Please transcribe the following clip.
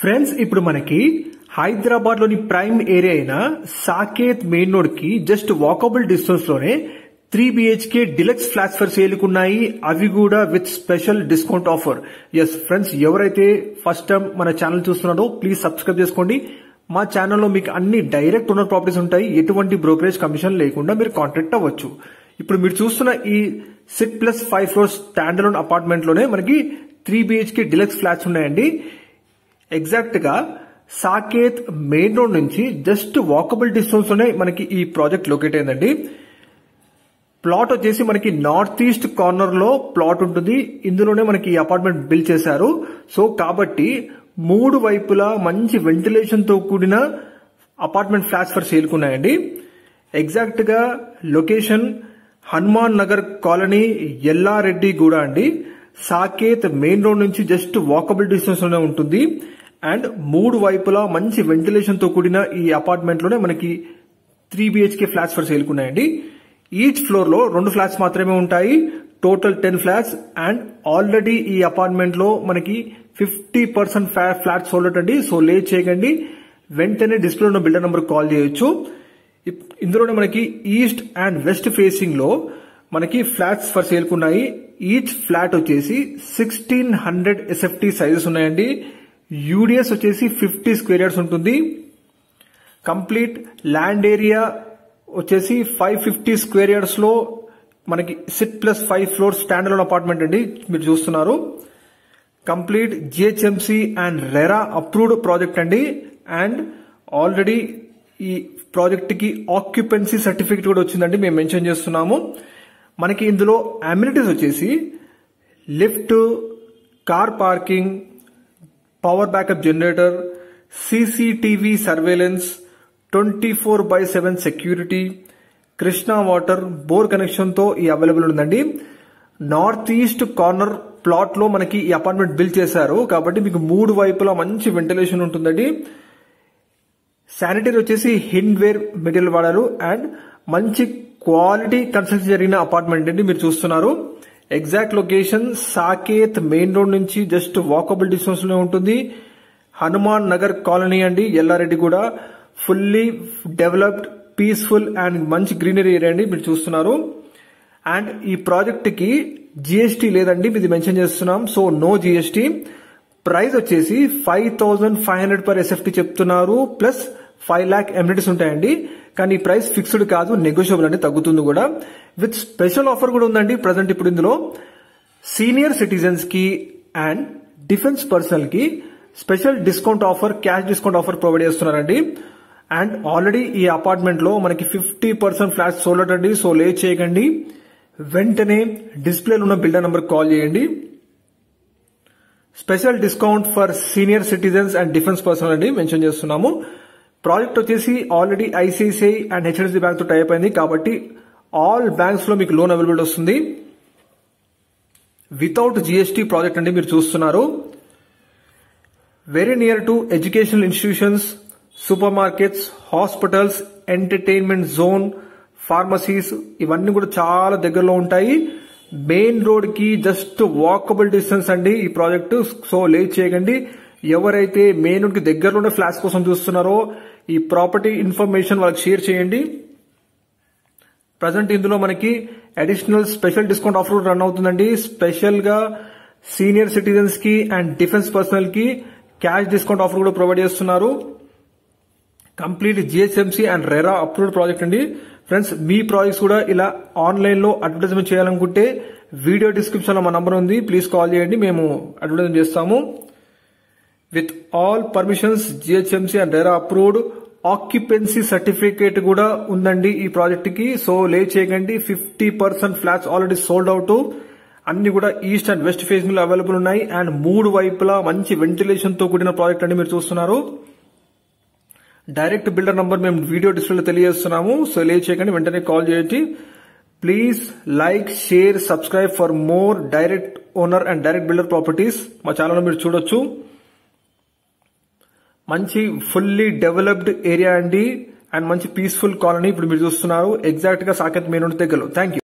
Friends ఇప్పుడు మనకి హైదరాబాద్ లోని ప్రైమ్ ఏరియా అయిన సాకేత్ మెయిన్ రోడ్ కి జస్ట్ వాకబుల్ డిస్టెన్స్ లోనే 3 BHK deluxe flats for sale ఉన్నాయి. అవి కూడా with special discount offer. Yes friends, ఎవరైతే ఫస్ట్ టైం మన ఛానల్ చూస్తున్నారో ప్లీజ్ సబ్స్క్రైబ్ చేసుకోండి. మా ఛానల్లో మీకు అన్ని డైరెక్ట్ ఓనర్ ప్రాపర్టీస్ ఉంటాయి. ఎటువంటి బ్రోకరేజ్ కమిషన్ లేకుండా మీరు కాంటాక్ట్ అవ్వచ్చు. ఇప్పుడు మీరు చూస్తున్న ఈ 6+5 ఫ్లోర్ స్టాండ్ అలోన్ అపార్ట్మెంట్ లోనే మనకి 3 BHK డిలక్స్ ఫ్లాట్స్ ఉన్నాయండి. ఎగ్జాక్ట్ గా సాకేత్ మెయిన్ రోడ్ నుంచి జస్ట్ వాకబుల్ డిస్టెన్స్ లోనే మనకి ఈ ప్రాజెక్ట్ లొకేట్ అయిందండి. ప్లాట్ వచ్చేసి మనకి నార్త్ ఈస్ట్ కార్నర్ లో ప్లాట్ ఉంటుంది. ఇందులోనే మనకి ఈ అపార్ట్మెంట్ బిల్డ్ చేశారు. సో కాబట్టి 3 వైపులా మంచి వెంటిలేషన్ తో కూడిన అపార్ట్మెంట్ ఫ్లాట్స్ ఫర్ సేల్ ఉన్నాయండి. ఎగ్జాక్ట్ గా లొకేషన్ హనుమాన్ నగర్ కాలనీ, ఎల్లారెడ్డి గూడ అండి. సాకేత్ మెయిన్ రోడ్ నుంచి జస్ట్ వాకబుల్ డిస్టెన్స్ లోనే ఉంటుంది. అండ్ 3 వైపులా మంచి వెంటిలేషన్ తో కూడిన ఈ అపార్ట్మెంట్ లోనే మనకి 3 BHK ఫ్లాట్స్ ఫర్ సేల్ ఉన్నాయండి. ఈచ్ ఫ్లోర్ లో 2 ఫ్లాట్స్ మాత్రమే ఉంటాయి. Total 10 flats. అండ్ ఆల్రెడీ ఈ అపార్ట్మెంట్ లో మనకి 50% ఫ్లాట్స్ సోల్డ్ అండి. సో లేట్ చేయకండి, వెంటనే డిస్ప్లే ఉన్న బిల్డర్ నంబర్ కాల్ చేయొచ్చు. ఇందులోనే మనకి ఈస్ట్ అండ్ వెస్ట్ ఫేసింగ్ లో మనకి ఫ్లాట్స్ ఫర్ సేల్ ఉన్నాయి. ఈచ్ ఫ్లాట్ వచ్చేసి 1600 SFT సైజెస్ ఉన్నాయండి. యూడిఎస్ వచ్చేసి 50 స్క్వేర్ యార్డ్స్ ఉంటుంది. కంప్లీట్ ల్యాండ్ ఏరియా వచ్చేసి 550 స్క్వేర్ యార్డ్స్ లో మనకి 6+5 ఫ్లోర్ స్టాండ్ అలోన్ అపార్ట్మెంట్ అండి. మీరు చూస్తున్నారు complete GHMC and RERA approved project అండి. అండ్ ఆల్రెడీ ఈ ప్రాజెక్ట్ కి ఆక్యుపెన్సీ సర్టిఫికేట్ కూడా వచ్చిందండి, మేము మెన్షన్ చేస్తున్నాము. మనకి ఇందులో అమ్యూనిటీస్ వచ్చేసి lift, car parking, power backup generator, CCTV surveillance, 24/7 security, Krishna water, bore connection తో ఈ అవైలబుల్ ఉందండి. నార్త్ ఈస్ట్ కార్నర్ ప్లాట్ లో మనకి ఈ అపార్ట్మెంట్ బిల్డ్ చేశారు కాబట్టి మీకు 3 వైపులా మంచి వెంటిలేషన్ ఉంటుందండి. శానిటరీ వచ్చేసి హిండ్వేర్ మెటీరియల్ వాడారు. అండ్ మంచి క్వాలిటీ కన్స్ట్రక్షన్ జరిగిన అపార్ట్మెంట్ అండి. మీరు చూస్తున్నారు exact location Saket main road నుంచి జస్ట్ వాకబుల్ డిస్టెన్స్ లో ఉంటుంది. హనుమాన్ నగర్ కాలనీ అండి, ఎల్లారెడ్డి కూడా. ఫుల్లీ డెవలప్డ్, పీస్ఫుల్ అండ్ మంచి గ్రీనరీ ఏరియా అండి, మీరు చూస్తున్నారు. అండ్ ఈ ప్రాజెక్ట్ కి GST లేదండి, ఇది మెన్షన్ చేస్తున్నాం. So no GST. ప్రైస్ వచ్చేసి 5500 per SFT చెప్తున్నారు. ప్లస్ 5 lakh ఎమ్యూనిటీస్ ఉంటాయండి. కానీ ఈ ప్రైస్ ఫిక్స్డ్ కాదు, నెగోషియబుల్ అండి, తగ్గుతుంది కూడా. విత్ స్పెషల్ ఆఫర్ కూడా ఉందండి ప్రజెంట్. ఇప్పుడు ఇందులో సీనియర్ సిటిజన్స్ కి అండ్ డిఫెన్స్ పర్సనల్ కి special discount offer, cash discount offer provide చేస్తున్నారండి. అండ్ ఆల్రెడీ ఈ అపార్ట్మెంట్ లో మనకి 50% ఫ్లాట్స్ సోల్డ్ అండి. సో లేట్ చేయకండి, వెంటనే డిస్ప్లేలో ఉన్న బిల్డర్ నంబర్ కాల్ చేయండి. Special discount for senior citizens and defence personnel అండి మెన్షన్ చేస్తున్నాము. ప్రాజెక్ట్ వచ్చేసి already ICICI and HDFC bank తో టైప్ అయింది కాబట్టి ఆల్ బ్యాంక్స్ లో మీకు లోన్ అవైలబుల్ వస్తుంది. వితౌట్ GST ప్రాజెక్ట్ అండి, మీరు చూస్తున్నారు. Very near to educational institutions, super markets, hospitals, entertainment zone, pharmacies, ఇవన్నీ కూడా చాలా దగ్గరలో ఉంటాయి. మెయిన్ రోడ్ కి జస్ట్ వాకబుల్ డిస్టెన్స్ అండి ఈ ప్రాజెక్టు. సో లేట్ చేయకండి, ఎవరైతే మెయిన్ రోడ్ కి దగ్గరలోనే ఫ్లాట్స్ కోసం చూస్తున్నారో ఈ ప్రాపర్టీ ఇన్ఫర్మేషన్ వాళ్ళకి షేర్ చేయండి. ప్రజెంట్ ఇందులో మనకి additional special discount offer run అవుతుందండి. స్పెషల్ గా సీనియర్ సిటిజన్స్ కి అండ్ డిఫెన్స్ పర్సనల్ కి క్యాష్ డిస్కౌంట్ ఆఫర్ కూడా ప్రొవైడ్ చేస్తున్నారు. Complete GHMC and RERA approved project అండి. ఫ్రెండ్స్, మీ ప్రాజెక్ట్స్ కూడా ఇలా ఆన్లైన్ లో అడ్వర్టైజ్మెంట్ చేయాలనుకుంటే వీడియో డిస్క్రిప్షన్ లో మా నంబర్ ఉంది, ప్లీజ్ కాల్ చేయండి, మేము అడ్వర్టైజ్మెంట్ చేస్తాము. With all permissions, GHMC and RERA approved, occupancy certificate కూడా ఉందండి ఈ ప్రాజెక్ట్ కి. సో లేట్ చేయకండి, 50% ఫ్లాట్స్ ఆల్రెడీ సోల్డ్ అవుట్. అన్ని కూడా ఈస్ట్ అండ్ వెస్ట్ ఫేసింగ్ లో అవైలబుల్ ఉన్నాయి. అండ్ 3 వైపులా మంచి వెంటిలేషన్ తో కూడిన ప్రాజెక్ట్ అండి, మీరు చూస్తున్నారు. డైరెక్ట్ బిల్డర్ నంబర్ మేము వీడియో డిస్ప్లేలో తెలియజేస్తున్నాము. సో లేట్ చేయకండి, వెంటనే కాల్ చేయండి. Please like, share, subscribe for more direct owner and direct builder properties. మా ఛానల్ మీరు చూడొచ్చు. మంచి ఫుల్లీ డెవలప్డ్ ఏరియా అండి అండ్ మంచి పీస్ఫుల్ కాలనీ ఇప్పుడు మీరు చూస్తున్నారు. ఎగ్జాక్ట్ గా సాకేత్ మెయిన్ రోడ్ దగ్గరలో. Thank you.